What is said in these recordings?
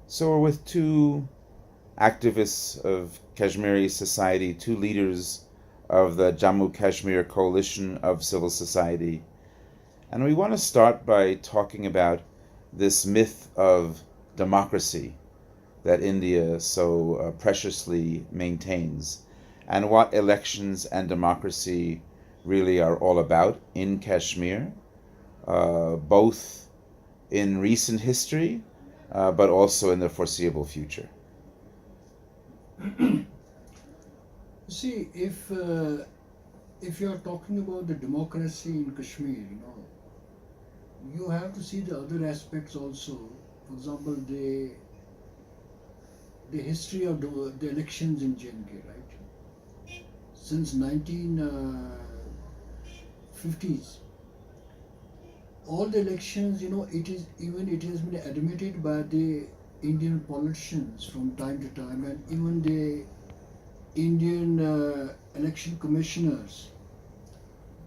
So we're with two activists of Kashmiri society, two leaders of the Jammu Kashmir Coalition of Civil Society. And we want to start by talking about this myth of democracy that India so preciously maintains, and what elections and democracy really are all about in Kashmir, both in recent history but also in the foreseeable future. See, if you are talking about the democracy in Kashmir, you have to see the other aspects also. For example, the history of the elections in JNK, right? Since 1950s, all the elections, it has been admitted by the Indian politicians from time to time, and even the Indian election commissioners,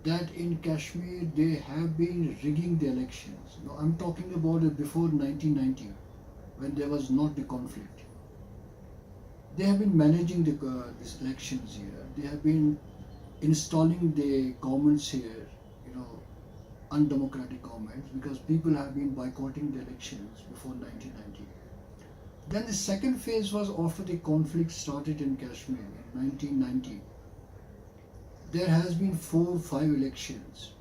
that in Kashmir they have been rigging the elections. I'm talking about it before 1990, when there was not the conflict. They have been managing these elections here. They have been installing the governments here, undemocratic governments, because people have been boycotting the elections before 1990. Then the second phase was after the conflict started in Kashmir in 1990. There has been 4-5 elections,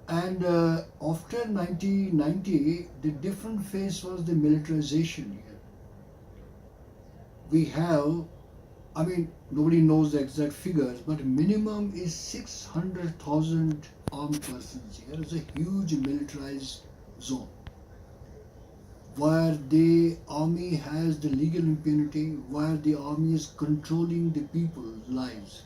and after 1990, the different phase was the militarization here. We have, nobody knows the exact figures, but minimum is 600,000 armed persons here. It's a huge militarized zone where the army has the legal impunity, where the army is controlling the people's lives.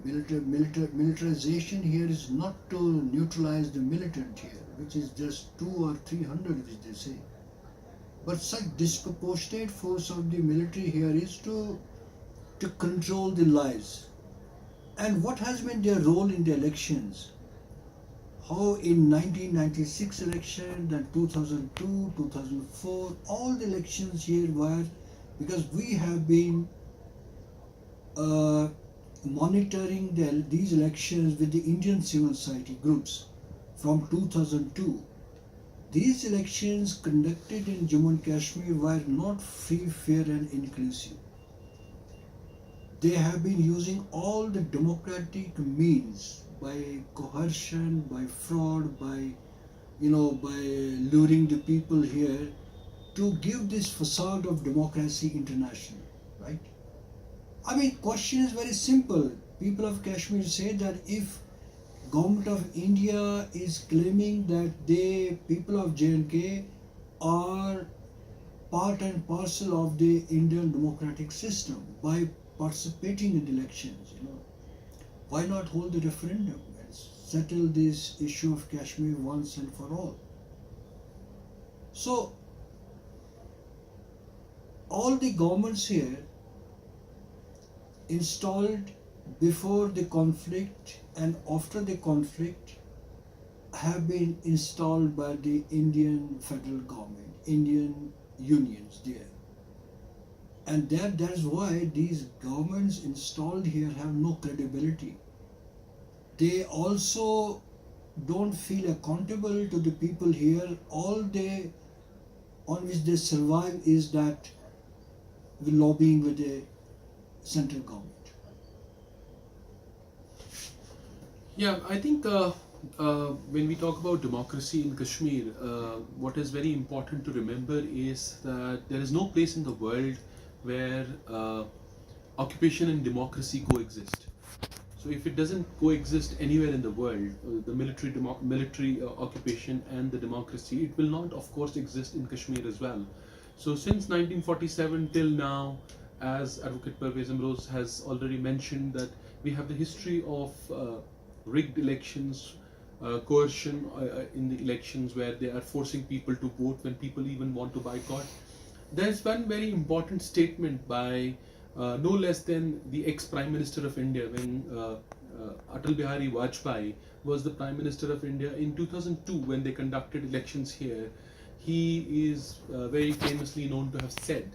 Militarization here is not to neutralize the militant here, which is just 200 or 300, which they say. But such disproportionate force of the military here is to control the lives. And what has been their role in the elections? How in 1996 election, then 2002, 2004, all the elections here were, because we have been monitoring these elections with the Indian civil society groups from 2002. These elections conducted in Jammu and Kashmir were not free, fair and inclusive. They have been using all the democratic means, by coercion, by fraud, by luring the people here, to give this facade of democracy international, right? Question is very simple. People of Kashmir say that if Government of India is claiming that people of J&K are part and parcel of the Indian democratic system by participating in the elections, why not hold the referendum and settle this issue of Kashmir once and for all? So, all the governments here installed before the conflict and after the conflict have been installed by the Indian federal government, Indian unions there. And that is why these governments installed here have no credibility. They also don't feel accountable to the people here. All they on which they survive is that lobbying with the central government. Yeah, I think when we talk about democracy in Kashmir, what is very important to remember is that there is no place in the world where occupation and democracy coexist. So if it doesn't coexist anywhere in the world, the military occupation and the democracy, it will not, of course, exist in Kashmir as well. So since 1947 till now, as Advocate Parvez Imroz has already mentioned, that we have the history of rigged elections, coercion in the elections, where they are forcing people to vote when people even want to boycott. There's one very important statement by no less than the ex-Prime Minister of India, when Atal Bihari Vajpayee was the Prime Minister of India in 2002, when they conducted elections here. he is very famously known to have said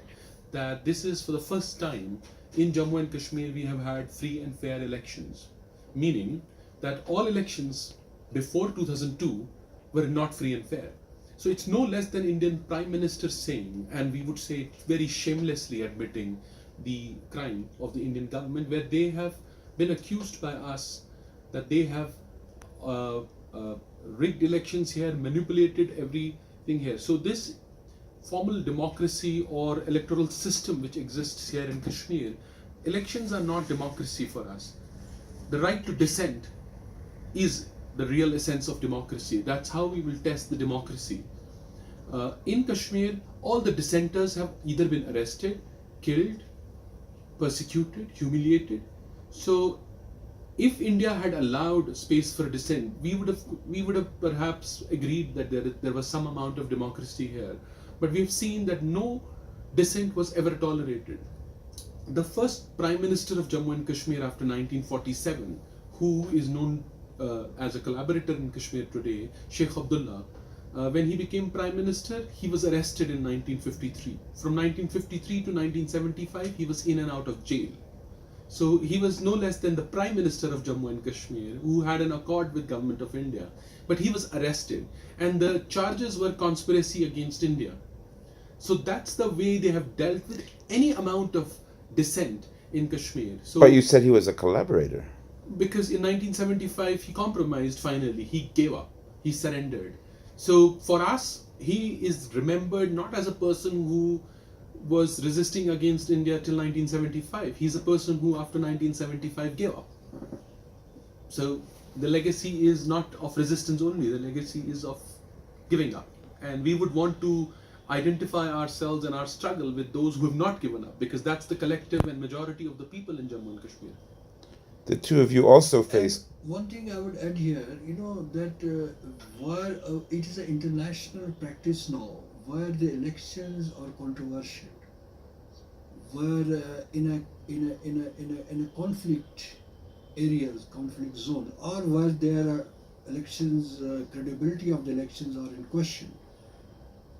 that this is for the first time in Jammu and Kashmir we have had free and fair elections, meaning that all elections before 2002 were not free and fair. So it's no less than Indian Prime Minister saying, and we would say very shamelessly admitting the crime of the Indian government, where they have been accused by us that they have uh, uh, rigged elections here, manipulated everything here. So this formal democracy or electoral system which exists here in Kashmir, elections are not democracy for us. The right to dissent is the real essence of democracy. That's how we will test the democracy. In Kashmir, all the dissenters have either been arrested, killed, persecuted, humiliated. So if India had allowed space for dissent, we would have perhaps agreed that there was some amount of democracy here. But we've seen that no dissent was ever tolerated. The first Prime Minister of Jammu and Kashmir after 1947, who is known as a collaborator in Kashmir today, Sheikh Abdullah, when he became Prime Minister, he was arrested in 1953. From 1953 to 1975, he was in and out of jail. So he was no less than the Prime Minister of Jammu and Kashmir, who had an accord with Government of India. But he was arrested, and the charges were conspiracy against India. So that's the way they have dealt with any amount of dissent in Kashmir. So, But you said he was a collaborator. because in 1975 he compromised finally, he gave up, he surrendered. So for us, he is remembered not as a person who was resisting against India till 1975. He's a person who after 1975 gave up. So the legacy is not of resistance only, the legacy is of giving up. And we would want to identify ourselves and our struggle with those who have not given up, because that's the collective and majority of the people in Jammu and Kashmir. The two of you also faced. One thing I would add here, that where it is an international practice now, where the elections are controversial, where in a conflict areas, conflict zone, or where there are elections, credibility of the elections are in question,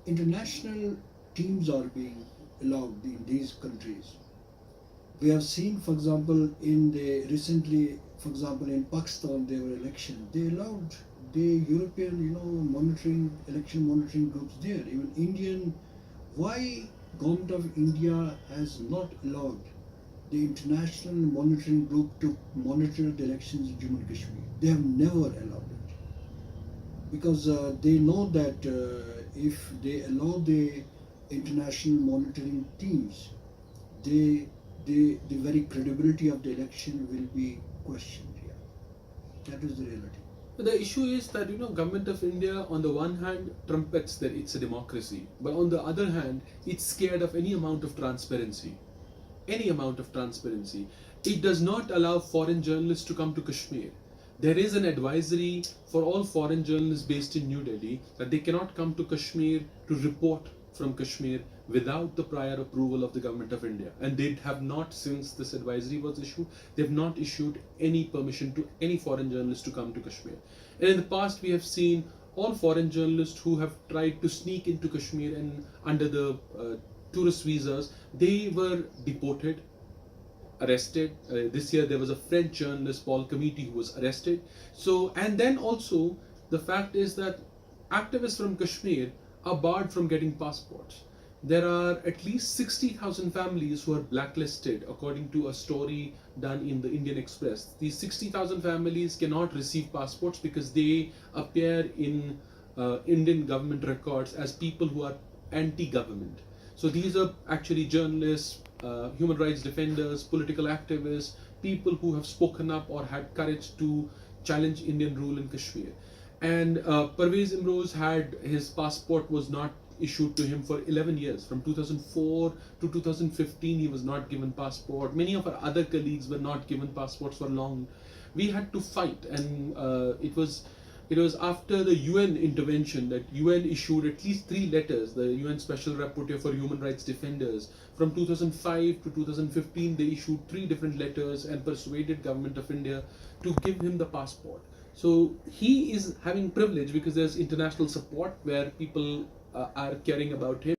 international teams are being allowed in these countries. We have seen, for example, recently, for example, in Pakistan, there were elections. They allowed the European, election monitoring groups there. Even Indian, why government of India has not allowed the international monitoring group to monitor the elections in Jammu and Kashmir? They have never allowed it, because they know that if they allow the international monitoring teams, the very credibility of the election will be questioned here. That is the reality. The issue is that Government of India on the one hand trumpets that it's a democracy, but on the other hand it's scared of any amount of transparency. Any amount of transparency. It does not allow foreign journalists to come to Kashmir. There is an advisory for all foreign journalists based in New Delhi that they cannot come to Kashmir to report from Kashmir without the prior approval of the Government of India. And they have not, since this advisory was issued, they have not issued any permission to any foreign journalist to come to Kashmir. And in the past we have seen all foreign journalists who have tried to sneak into Kashmir and under the tourist visas, they were deported, arrested. This year there was a French journalist, Paul Committee, who was arrested. So, and then also the fact is that activists from Kashmir are barred from getting passports. There are at least 60,000 families who are blacklisted according to a story done in the Indian Express. These 60,000 families cannot receive passports because they appear in Indian government records as people who are anti-government. So these are actually journalists, human rights defenders, political activists, people who have spoken up or had courage to challenge Indian rule in Kashmir. And Parvez Imroz had his passport was not issued to him for 11 years. From 2004 to 2015 he was not given passport. Many of our other colleagues were not given passports for long. We had to fight, and it was after the UN intervention that UN issued at least 3 letters. The UN Special Rapporteur for Human Rights Defenders, from 2005 to 2015 they issued 3 different letters and persuaded Government of India to give him the passport. So he is having privilege because there's international support where people are caring about him.